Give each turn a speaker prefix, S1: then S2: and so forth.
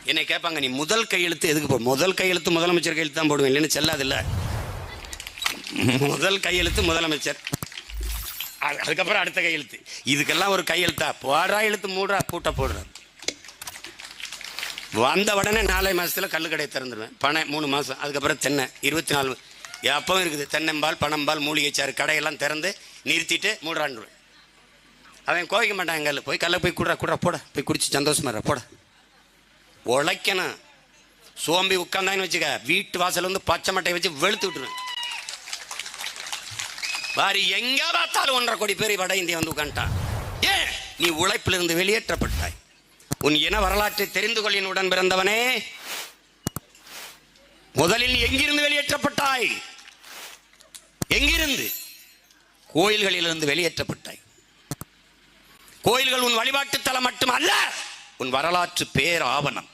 S1: என்னை கேட்பாங்க, நீ முதல் கையெழுத்து எதுக்கு முதல் கையெழுத்து முதலமைச்சர் கையெழுத்து தான் போடுவேன், இல்லைன்னு செல்லாதில்ல. முதல் கையெழுத்து முதலமைச்சர், அதுக்கப்புறம் அடுத்த கையெழுத்து. இதுக்கெல்லாம் ஒரு கையெழுத்தா? போடுறா எழுத்து, மூடுறா கூட்ட போடுற. வந்த உடனே 4 மாதத்தில் கல்லுக்கடையை திறந்துடுவேன். பனை 3 மாதம், அதுக்கப்புறம் தென்னை 24 எப்பவும் இருக்குது. தென்னம்பால், பனம்பால், மூலிகைச்சாறு கடையெல்லாம் திறந்து நிறுத்திட்டு மூடுறான்டுவேன். அவன் கோவிக்க மாட்டான். எங்கள் போய் கல்லை போய் கூடுறா போட, போய் குடிச்சு சந்தோஷமா போட. உழைக்கணும். சோம்பி உட்காந்தான்னு வச்சுக்க, வீட்டு வாசல் வந்து பச்சை மட்டையை வச்சு வெளுத்து விட்டுருவேன். பாரு, எங்க பார்த்தாலும் 1.5 கோடி பேர் வட இந்தியா வந்து உட்காந்துட்டான். ஏன்? நீ உழைப்பிலிருந்து வெளியேற்றப்பட்டாய். உன் இன வரலாற்றை தெரிந்து கொள்ளின் உடன் பிறந்தவனே, முதலில் எங்கிருந்து வெளியேற்றப்பட்டாய்? எங்கிருந்து? கோயில்களிலிருந்து வெளியேற்றப்பட்டாய். கோயில்கள் உன் வழிபாட்டு தலம் மட்டுமல்ல, உன் வரலாற்று பேர் ஆவணம்.